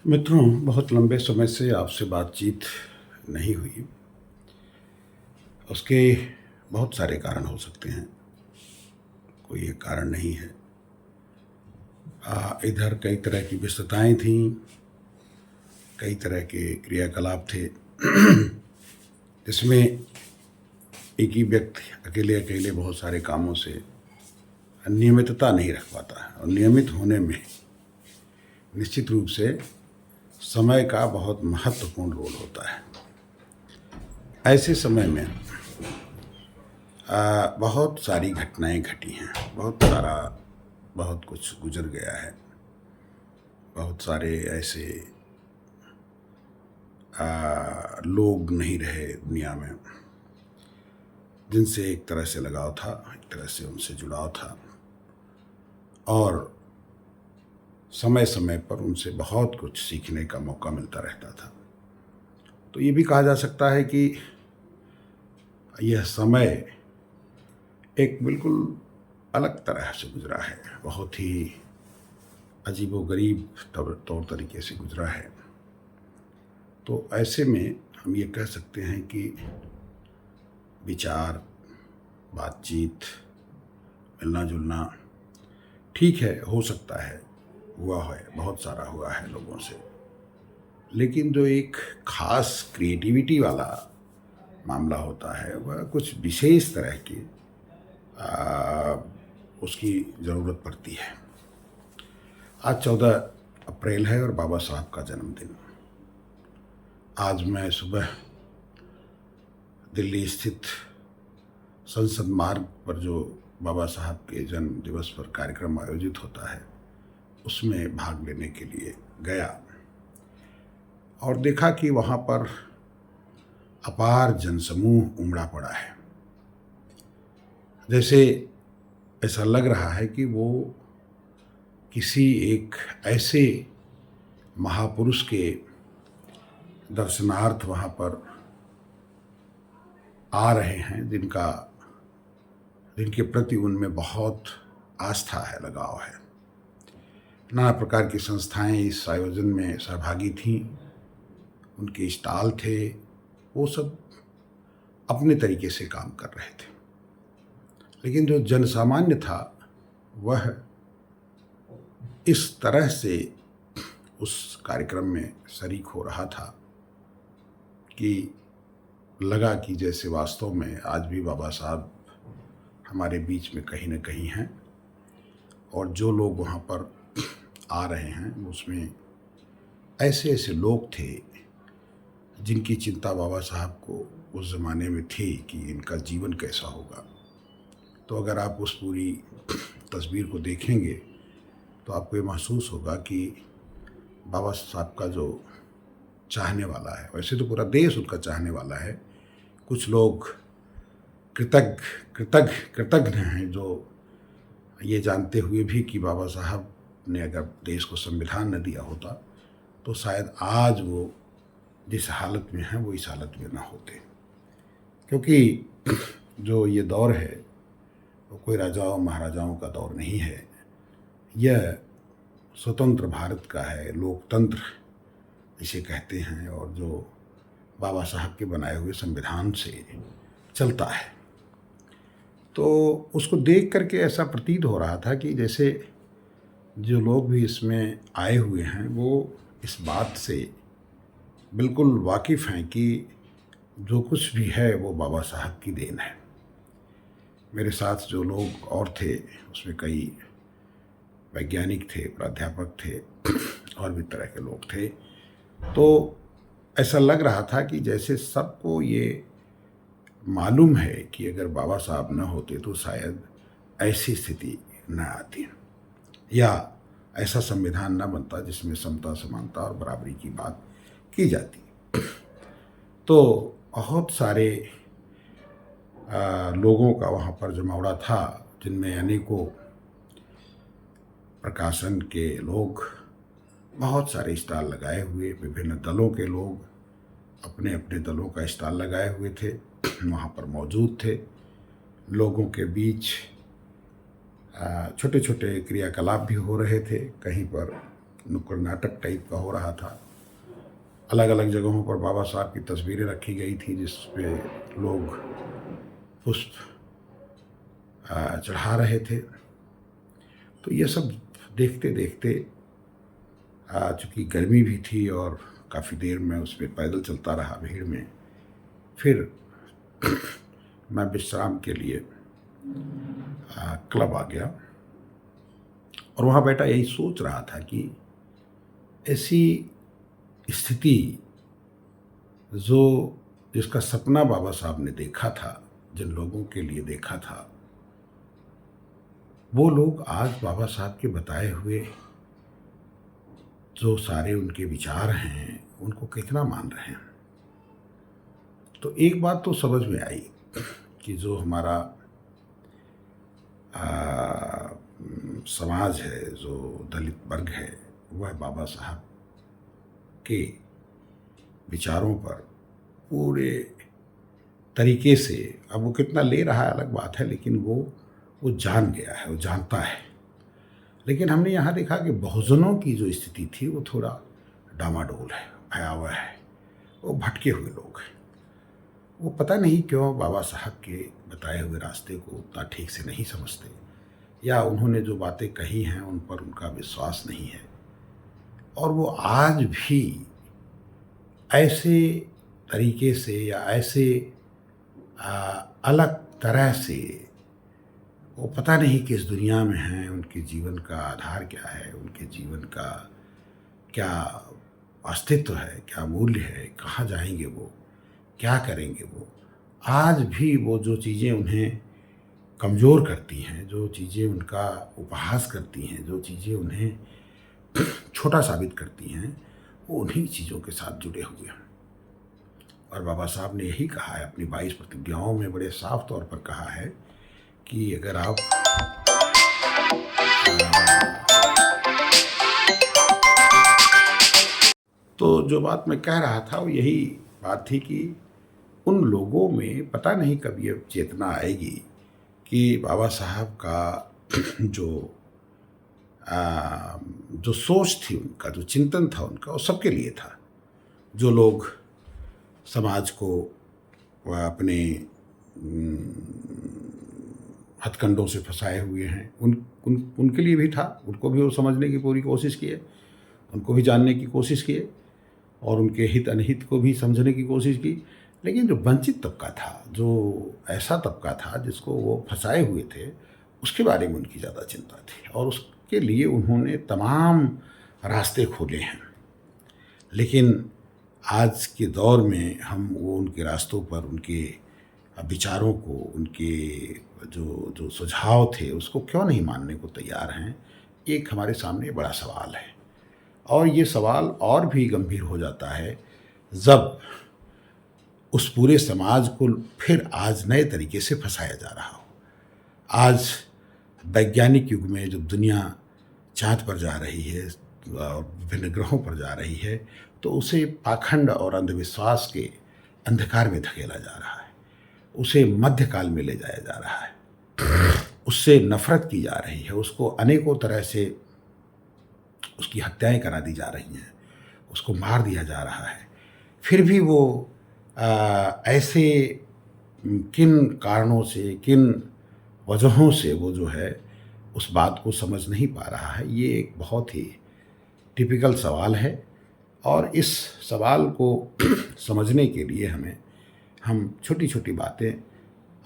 मित्रों, बहुत लंबे समय से आपसे बातचीत नहीं हुई। उसके बहुत सारे कारण हो सकते हैं, कोई एक कारण नहीं है। इधर कई तरह की व्यस्तताएं थीं, कई तरह के क्रियाकलाप थे जिसमें एक ही व्यक्ति अकेले-अकेले बहुत सारे कामों से नियमितता नहीं रख पाता है, और नियमित होने में निश्चित रूप से समय का बहुत महत्वपूर्ण रोल होता है। ऐसे समय में बहुत सारी घटनाएं घटी हैं, बहुत कुछ गुजर गया है। बहुत सारे ऐसे लोग नहीं रहे दुनिया में जिनसे एक तरह से लगाव था, एक तरह से उनसे जुड़ाव था, और समय समय पर उनसे बहुत कुछ सीखने का मौका मिलता रहता था। तो ये भी कहा जा सकता है कि यह समय एक बिल्कुल अलग तरह से गुजरा है, बहुत ही अजीबोगरीब तौर तरीके से गुजरा है। तो ऐसे में हम ये कह सकते हैं कि विचार, बातचीत, मिलना जुलना ठीक है, हो सकता है, हुआ है, बहुत सारा हुआ है लोगों से। लेकिन जो एक खास क्रिएटिविटी वाला मामला होता है, वह कुछ विशेष तरह की उसकी ज़रूरत पड़ती है। आज 14 अप्रैल है और बाबा साहब का जन्मदिन। आज मैं सुबह दिल्ली स्थित संसद मार्ग पर जो बाबा साहब के जन्म दिवस पर कार्यक्रम आयोजित होता है, उसमें भाग लेने के लिए गया और देखा कि वहाँ पर अपार जनसमूह उमड़ा पड़ा है। जैसे ऐसा लग रहा है कि वो किसी एक ऐसे महापुरुष के दर्शनार्थ वहाँ पर आ रहे हैं जिनके प्रति उनमें बहुत आस्था है, लगाव है। नाना प्रकार की संस्थाएं इस आयोजन में सहभागी थीं, उनके स्टॉल थे, वो सब अपने तरीके से काम कर रहे थे। लेकिन जो जनसामान्य था वह इस तरह से उस कार्यक्रम में शरीक हो रहा था कि लगा कि जैसे वास्तव में आज भी बाबा साहब हमारे बीच में कहीं न कहीं हैं, और जो लोग वहाँ पर आ रहे हैं उसमें ऐसे ऐसे लोग थे जिनकी चिंता बाबा साहब को उस ज़माने में थी कि इनका जीवन कैसा होगा। तो अगर आप उस पूरी तस्वीर को देखेंगे तो आपको ये महसूस होगा कि बाबा साहब का जो चाहने वाला है, वैसे तो पूरा देश उनका चाहने वाला है, कुछ लोग कृतज्ञ हैं जो ये जानते हुए भी कि बाबा साहब ने अगर देश को संविधान न दिया होता तो शायद आज वो जिस हालत में हैं वो इस हालत में ना होते। क्योंकि जो ये दौर है वो कोई राजाओं महाराजाओं का दौर नहीं है, यह स्वतंत्र भारत का है, लोकतंत्र इसे कहते हैं, और जो बाबा साहब के बनाए हुए संविधान से चलता है। तो उसको देख करके ऐसा प्रतीत हो रहा था कि जैसे जो लोग भी इसमें आए हुए हैं वो इस बात से बिल्कुल वाकिफ़ हैं कि जो कुछ भी है वो बाबा साहब की देन है। मेरे साथ जो लोग और थे उसमें कई वैज्ञानिक थे, प्राध्यापक थे और भी तरह के लोग थे। तो ऐसा लग रहा था कि जैसे सबको ये मालूम है कि अगर बाबा साहब न होते तो शायद ऐसी स्थिति न आती, या ऐसा संविधान न बनता जिसमें समता, समानता और बराबरी की बात की जाती। तो बहुत सारे लोगों का वहाँ पर जमावड़ा था, जिनमें अनेकों प्रकाशन के लोग, बहुत सारे स्टॉल लगाए हुए, विभिन्न दलों के लोग अपने अपने दलों का स्टॉल लगाए हुए थे, वहाँ पर मौजूद थे। लोगों के बीच छोटे छोटे क्रियाकलाप भी हो रहे थे, कहीं पर नुक्कड़ नाटक टाइप का हो रहा था। अलग अलग जगहों पर बाबा साहब की तस्वीरें रखी गई थी जिस पे लोग पुष्प चढ़ा रहे थे। तो ये सब देखते देखते चूँकि गर्मी भी थी और काफ़ी देर मैं उस पे पैदल चलता रहा भीड़ में, फिर मैं विश्राम के लिए क्लब आ गया और वहाँ बैठा यही सोच रहा था कि ऐसी स्थिति जिसका सपना बाबा साहब ने देखा था, जिन लोगों के लिए देखा था, वो लोग आज बाबा साहब के बताए हुए जो सारे उनके विचार हैं उनको कितना मान रहे हैं। तो एक बात तो समझ में आई कि जो हमारा समाज है, जो दलित वर्ग है, वह बाबा साहब के विचारों पर पूरे तरीके से, अब वो कितना ले रहा है अलग बात है, लेकिन वो जान गया है, वो जानता है। लेकिन हमने यहाँ देखा कि बहुजनों की जो स्थिति थी वो थोड़ा डामाडोल है, भयावह है, वो भटके हुए लोग हैं। वो पता नहीं क्यों बाबा साहब के बताए हुए रास्ते को उतना ठीक से नहीं समझते, या उन्होंने जो बातें कही हैं उन पर उनका विश्वास नहीं है, और वो आज भी ऐसे तरीके से या ऐसे अलग तरह से, वो पता नहीं किस दुनिया में हैं, उनके जीवन का आधार क्या है, उनके जीवन का क्या अस्तित्व है, क्या मूल्य है, कहाँ जाएंगे वो, क्या करेंगे वो। आज भी वो जो चीज़ें उन्हें कमज़ोर करती हैं, जो चीज़ें उनका उपहास करती हैं, जो चीज़ें उन्हें छोटा साबित करती हैं, वो उन्हीं चीज़ों के साथ जुड़े हुए हैं। और बाबा साहब ने यही कहा है, अपनी 22 प्रतिज्ञाओं में बड़े साफ तौर पर कहा है कि अगर आप तो जो बात मैं कह रहा था वो यही बात थी कि उन लोगों में पता नहीं कब ये चेतना आएगी कि बाबा साहब का जो सोच थी उनका, जो चिंतन था उनका, वो सबके लिए था। जो लोग समाज को अपने हथकंडों से फंसाए हुए हैं, उनके लिए भी था। उनको भी वो समझने की पूरी कोशिश किए, उनको भी जानने की कोशिश किए और उनके हित अनहित को भी समझने की कोशिश की। लेकिन जो वंचित तबका था, जो ऐसा तबका था जिसको वो फंसाए हुए थे, उसके बारे में उनकी ज़्यादा चिंता थी और उसके लिए उन्होंने तमाम रास्ते खोले हैं। लेकिन आज के दौर में हम वो उनके रास्तों पर, उनके विचारों को, उनके जो सुझाव थे उसको क्यों नहीं मानने को तैयार हैं, एक हमारे सामने बड़ा सवाल है। और ये सवाल और भी गंभीर हो जाता है जब उस पूरे समाज को फिर आज नए तरीके से फंसाया जा रहा हो। आज वैज्ञानिक युग में जब दुनिया चाँद पर जा रही है और विभिन्न ग्रहों पर जा रही है, तो उसे पाखंड और अंधविश्वास के अंधकार में धकेला जा रहा है, उसे मध्यकाल में ले जाया जा रहा है, उससे नफरत की जा रही है, उसको अनेकों तरह से उसकी हत्याएं करा दी जा रही हैं, उसको मार दिया जा रहा है। फिर भी वो ऐसे किन कारणों से, किन वजहों से वो जो है उस बात को समझ नहीं पा रहा है। ये एक बहुत ही टिपिकल सवाल है और इस सवाल को समझने के लिए हम छोटी छोटी बातें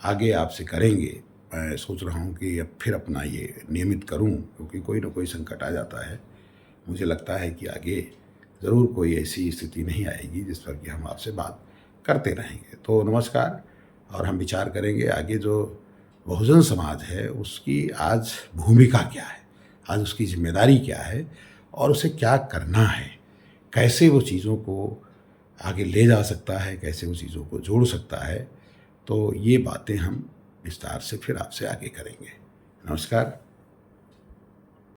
आगे आपसे करेंगे। मैं सोच रहा हूँ कि अब फिर अपना ये नियमित करूँ, क्योंकि कोई ना कोई संकट आ जाता है। मुझे लगता है कि आगे ज़रूर कोई ऐसी स्थिति नहीं आएगी जिस पर कि हम आपसे बात करते रहेंगे। तो नमस्कार। और हम विचार करेंगे आगे जो बहुजन समाज है उसकी आज भूमिका क्या है, आज उसकी जिम्मेदारी क्या है और उसे क्या करना है, कैसे वो चीज़ों को आगे ले जा सकता है, कैसे वो चीज़ों को जोड़ सकता है। तो ये बातें हम विस्तार से फिर आपसे आगे करेंगे। नमस्कार।